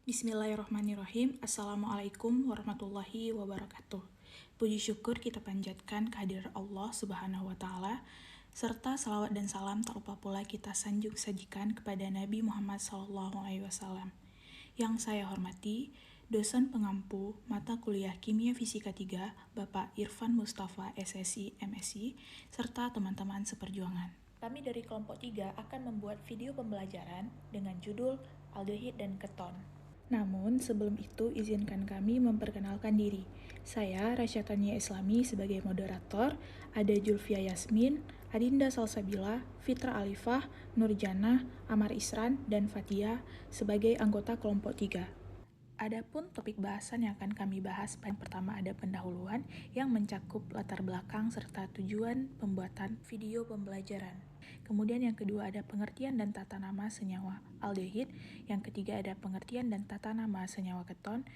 Bismillahirrahmanirrahim. Assalamualaikum warahmatullahi wabarakatuh. Puji syukur kita panjatkan kehadiran Allah Subhanahu wa Ta'ala, serta salawat dan salam tak lupa pula kita sanjung sajikan kepada Nabi Muhammad SAW. Yang saya hormati, dosen pengampu mata kuliah Kimia Fisika 3, Bapak Irfan Mustafa SSI MSI, serta teman-teman seperjuangan. Kami dari kelompok 3 akan membuat video pembelajaran dengan judul aldehid dan keton. Namun, sebelum itu izinkan kami memperkenalkan diri. Saya, Rasya Tania Islami sebagai moderator, ada Julfia Yasmin, Adinda Salsabila, Fitra Alifah, Nurjana, Amar Isran, dan Fatia sebagai anggota kelompok 3. Adapun topik bahasan yang akan kami bahas, yang pertama ada pendahuluan yang mencakup latar belakang serta tujuan pembuatan video pembelajaran. Kemudian yang kedua ada pengertian dan tata nama senyawa aldehid. Yang ketiga ada pengertian dan tata nama senyawa keton.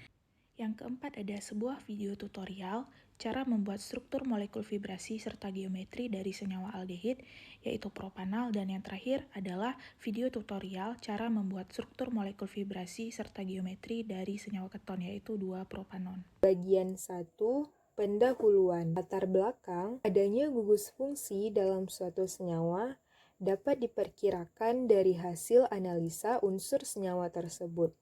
Yang keempat ada sebuah video tutorial cara membuat struktur molekul vibrasi serta geometri dari senyawa aldehid, yaitu propanal. Dan yang terakhir adalah video tutorial cara membuat struktur molekul vibrasi serta geometri dari senyawa keton, yaitu 2-propanon. Bagian 1. Pendahuluan. Latar belakang adanya gugus fungsi dalam suatu senyawa dapat diperkirakan dari hasil analisa unsur senyawa tersebut.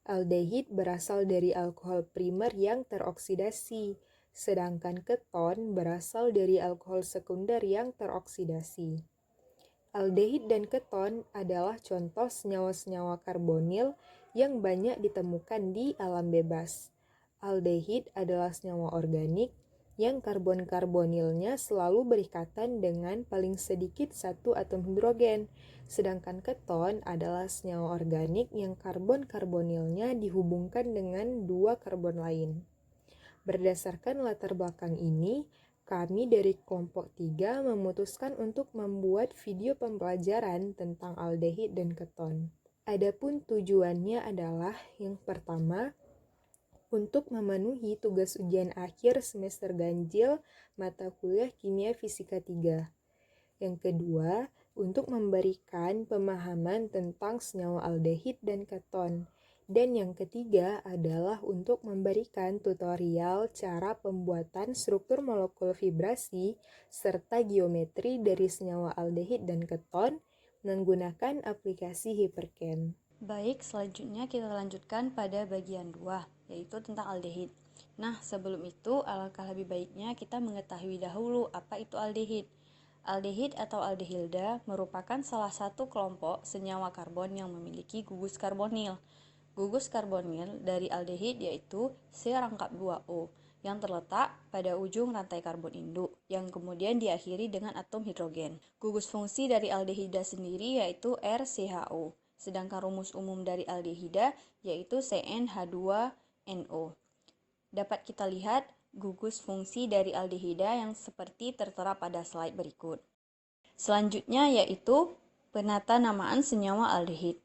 Aldehid berasal dari alkohol primer yang teroksidasi, sedangkan keton berasal dari alkohol sekunder yang teroksidasi. Aldehid dan keton adalah contoh senyawa-senyawa karbonil yang banyak ditemukan di alam bebas. Aldehid adalah senyawa organik yang karbon-karbonilnya selalu berikatan dengan paling sedikit satu atom hidrogen, sedangkan keton adalah senyawa organik yang karbon-karbonilnya dihubungkan dengan dua karbon lain. Berdasarkan latar belakang ini, kami dari kelompok 3 memutuskan untuk membuat video pembelajaran tentang aldehid dan keton. Adapun tujuannya adalah yang pertama, untuk memenuhi tugas ujian akhir semester ganjil mata kuliah Kimia Fisika 3. Yang kedua, untuk memberikan pemahaman tentang senyawa aldehid dan keton. Dan yang ketiga adalah untuk memberikan tutorial cara pembuatan struktur molekul vibrasi serta geometri dari senyawa aldehid dan keton menggunakan aplikasi Hypercan. Baik, selanjutnya kita lanjutkan pada bagian 2, yaitu tentang aldehid. Nah, sebelum itu, alangkah lebih baiknya kita mengetahui dahulu apa itu aldehid. Aldehid atau aldehilda merupakan salah satu kelompok senyawa karbon yang memiliki gugus karbonil. Gugus karbonil dari aldehid yaitu C-2O yang terletak pada ujung rantai karbon induk, yang kemudian diakhiri dengan atom hidrogen. Gugus fungsi dari aldehida sendiri yaitu RCHO. Sedangkan rumus umum dari aldehida yaitu CnH2NO. Dapat kita lihat gugus fungsi dari aldehida yang seperti tertera pada slide berikut. Selanjutnya yaitu penata namaan senyawa aldehid.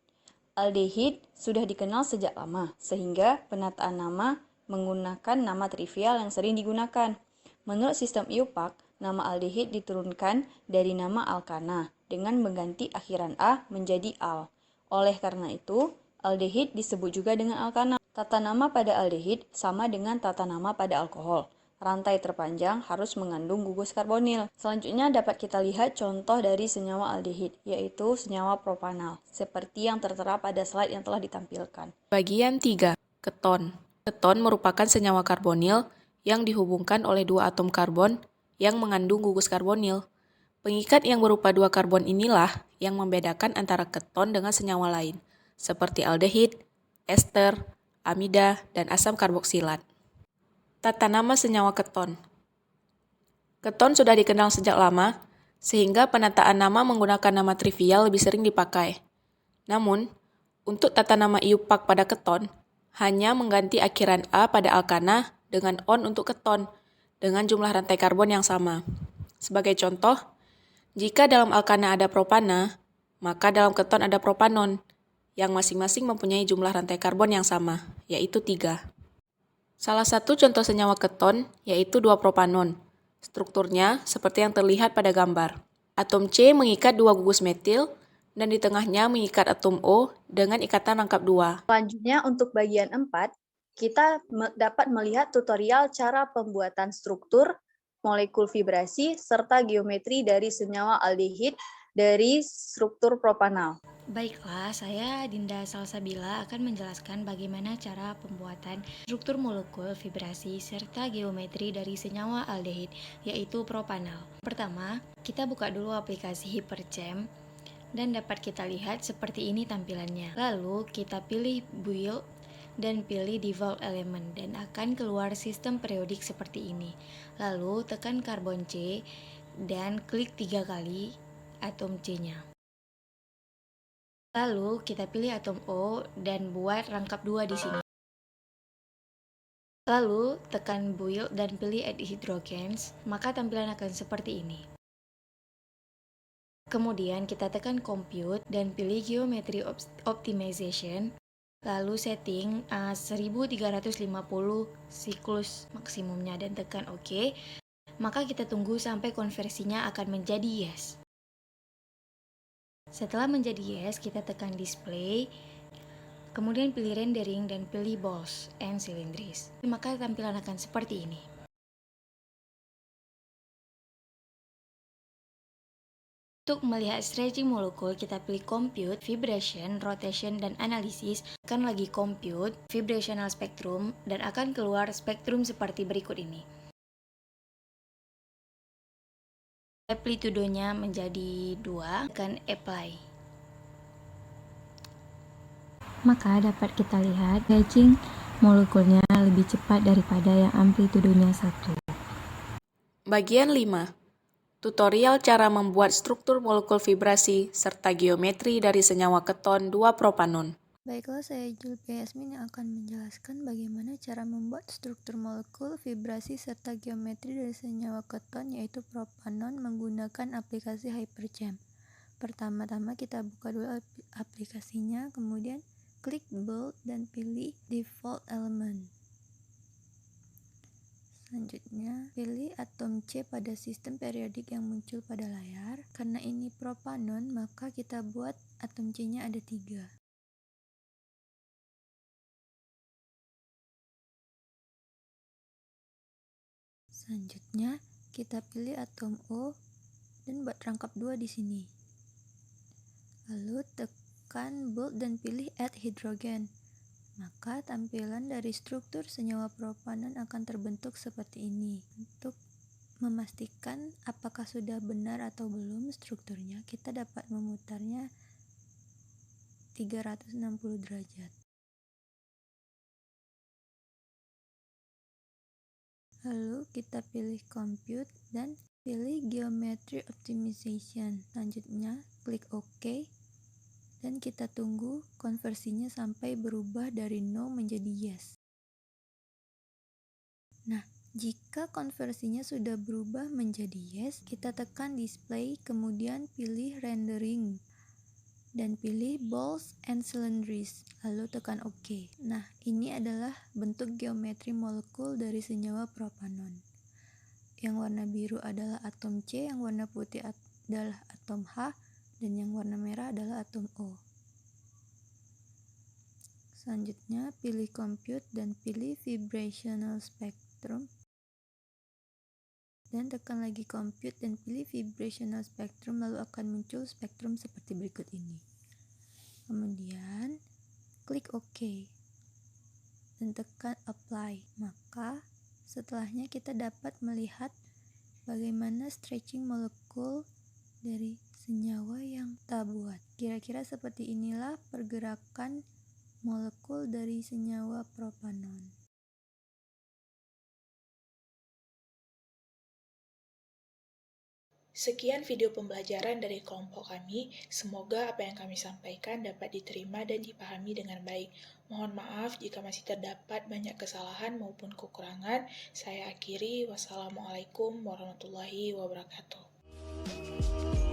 Aldehid sudah dikenal sejak lama, sehingga penataan nama menggunakan nama trivial yang sering digunakan. Menurut sistem IUPAC, nama aldehid diturunkan dari nama alkana dengan mengganti akhiran A menjadi al. Oleh karena itu, aldehid disebut juga dengan alkana. Tata nama pada aldehid sama dengan tata nama pada alkohol. Rantai terpanjang harus mengandung gugus karbonil. Selanjutnya dapat kita lihat contoh dari senyawa aldehid, yaitu senyawa propanal, seperti yang tertera pada slide yang telah ditampilkan. Bagian 3. Keton. Keton merupakan senyawa karbonil yang dihubungkan oleh dua atom karbon yang mengandung gugus karbonil. Pengikat yang berupa dua karbon inilah yang membedakan antara keton dengan senyawa lain, seperti aldehid, ester, amida, dan asam karboksilat. Tata nama senyawa keton. Keton sudah dikenal sejak lama, sehingga penataan nama menggunakan nama trivial lebih sering dipakai. Namun, untuk tata nama IUPAC pada keton, hanya mengganti akhiran A pada alkana dengan on untuk keton, dengan jumlah rantai karbon yang sama. Sebagai contoh, jika dalam alkana ada propana, maka dalam keton ada propanon, yang masing-masing mempunyai jumlah rantai karbon yang sama, yaitu 3. Salah satu contoh senyawa keton yaitu 2-propanon. Strukturnya seperti yang terlihat pada gambar. Atom C mengikat dua gugus metil, dan di tengahnya mengikat atom O dengan ikatan rangkap 2. Selanjutnya untuk bagian 4, kita dapat melihat tutorial cara pembuatan struktur, molekul vibrasi, serta geometri dari senyawa aldehid dari struktur propanal. Baiklah, saya Dinda Salsabila akan menjelaskan bagaimana cara pembuatan struktur molekul vibrasi serta geometri dari senyawa aldehid, yaitu propanal. Pertama, kita buka dulu aplikasi Hyperchamp dan dapat kita lihat seperti ini tampilannya. Lalu kita pilih build dan pilih default element dan akan keluar sistem periodik seperti ini. Lalu tekan karbon C dan klik 3 kali atom C-nya. Lalu kita pilih atom O dan buat rangkap 2 di sini. Lalu tekan build dan pilih add hydrogens, maka tampilan akan seperti ini. Kemudian kita tekan compute dan pilih geometry optimization, lalu setting 1350 siklus maksimumnya dan tekan OK. Maka kita tunggu sampai konversinya akan menjadi yes. Setelah menjadi yes, kita tekan display, kemudian pilih rendering dan pilih balls and cylinders. Maka tampilan akan seperti ini. Untuk melihat stretching molekul, kita pilih compute, vibration, rotation, dan analisis. Akan lagi compute, vibrational spectrum, dan akan keluar spektrum seperti berikut ini. Amplitudenya menjadi 2, tekan apply. Maka dapat kita lihat stretching molekulnya lebih cepat daripada yang amplitudenya 1. Bagian 5. Tutorial cara membuat struktur molekul vibrasi serta geometri dari senyawa keton 2-propanon. Baiklah, saya Julpia Yasmin yang akan menjelaskan bagaimana cara membuat struktur molekul, vibrasi, serta geometri dari senyawa keton yaitu propanon menggunakan aplikasi Hyperchamp. Pertama-tama kita buka dulu aplikasinya, kemudian klik build dan pilih default element. Selanjutnya, pilih atom C pada sistem periodik yang muncul pada layar. Karena ini propanon, maka kita buat atom C-nya ada 3. Selanjutnya, kita pilih atom O dan buat rangkap 2 di sini. Lalu tekan build dan pilih add hydrogen. Maka tampilan dari struktur senyawa propanon akan terbentuk seperti ini. Untuk memastikan apakah sudah benar atau belum strukturnya, kita dapat memutarnya 360 derajat. Lalu kita pilih compute dan pilih geometry optimization. Selanjutnya klik OK dan kita tunggu konversinya sampai berubah dari no menjadi yes. Nah, jika konversinya sudah berubah menjadi yes, kita tekan display, kemudian pilih rendering dan pilih balls and cylinders, lalu tekan OK. Nah, ini adalah bentuk geometri molekul dari senyawa propanon. Yang warna biru adalah atom C, yang warna putih adalah atom H, dan yang warna merah adalah atom O. Selanjutnya, pilih compute dan pilih vibrational spectrum. Dan tekan lagi compute dan pilih vibrational spectrum, lalu akan muncul spektrum seperti berikut ini. Kemudian klik OK dan tekan apply. Maka setelahnya kita dapat melihat bagaimana stretching molekul dari senyawa yang kita buat. Kira-kira seperti inilah pergerakan molekul dari senyawa propanon. Sekian video pembelajaran dari kelompok kami. Semoga apa yang kami sampaikan dapat diterima dan dipahami dengan baik. Mohon maaf jika masih terdapat banyak kesalahan maupun kekurangan. Saya akhiri. Wassalamualaikum warahmatullahi wabarakatuh.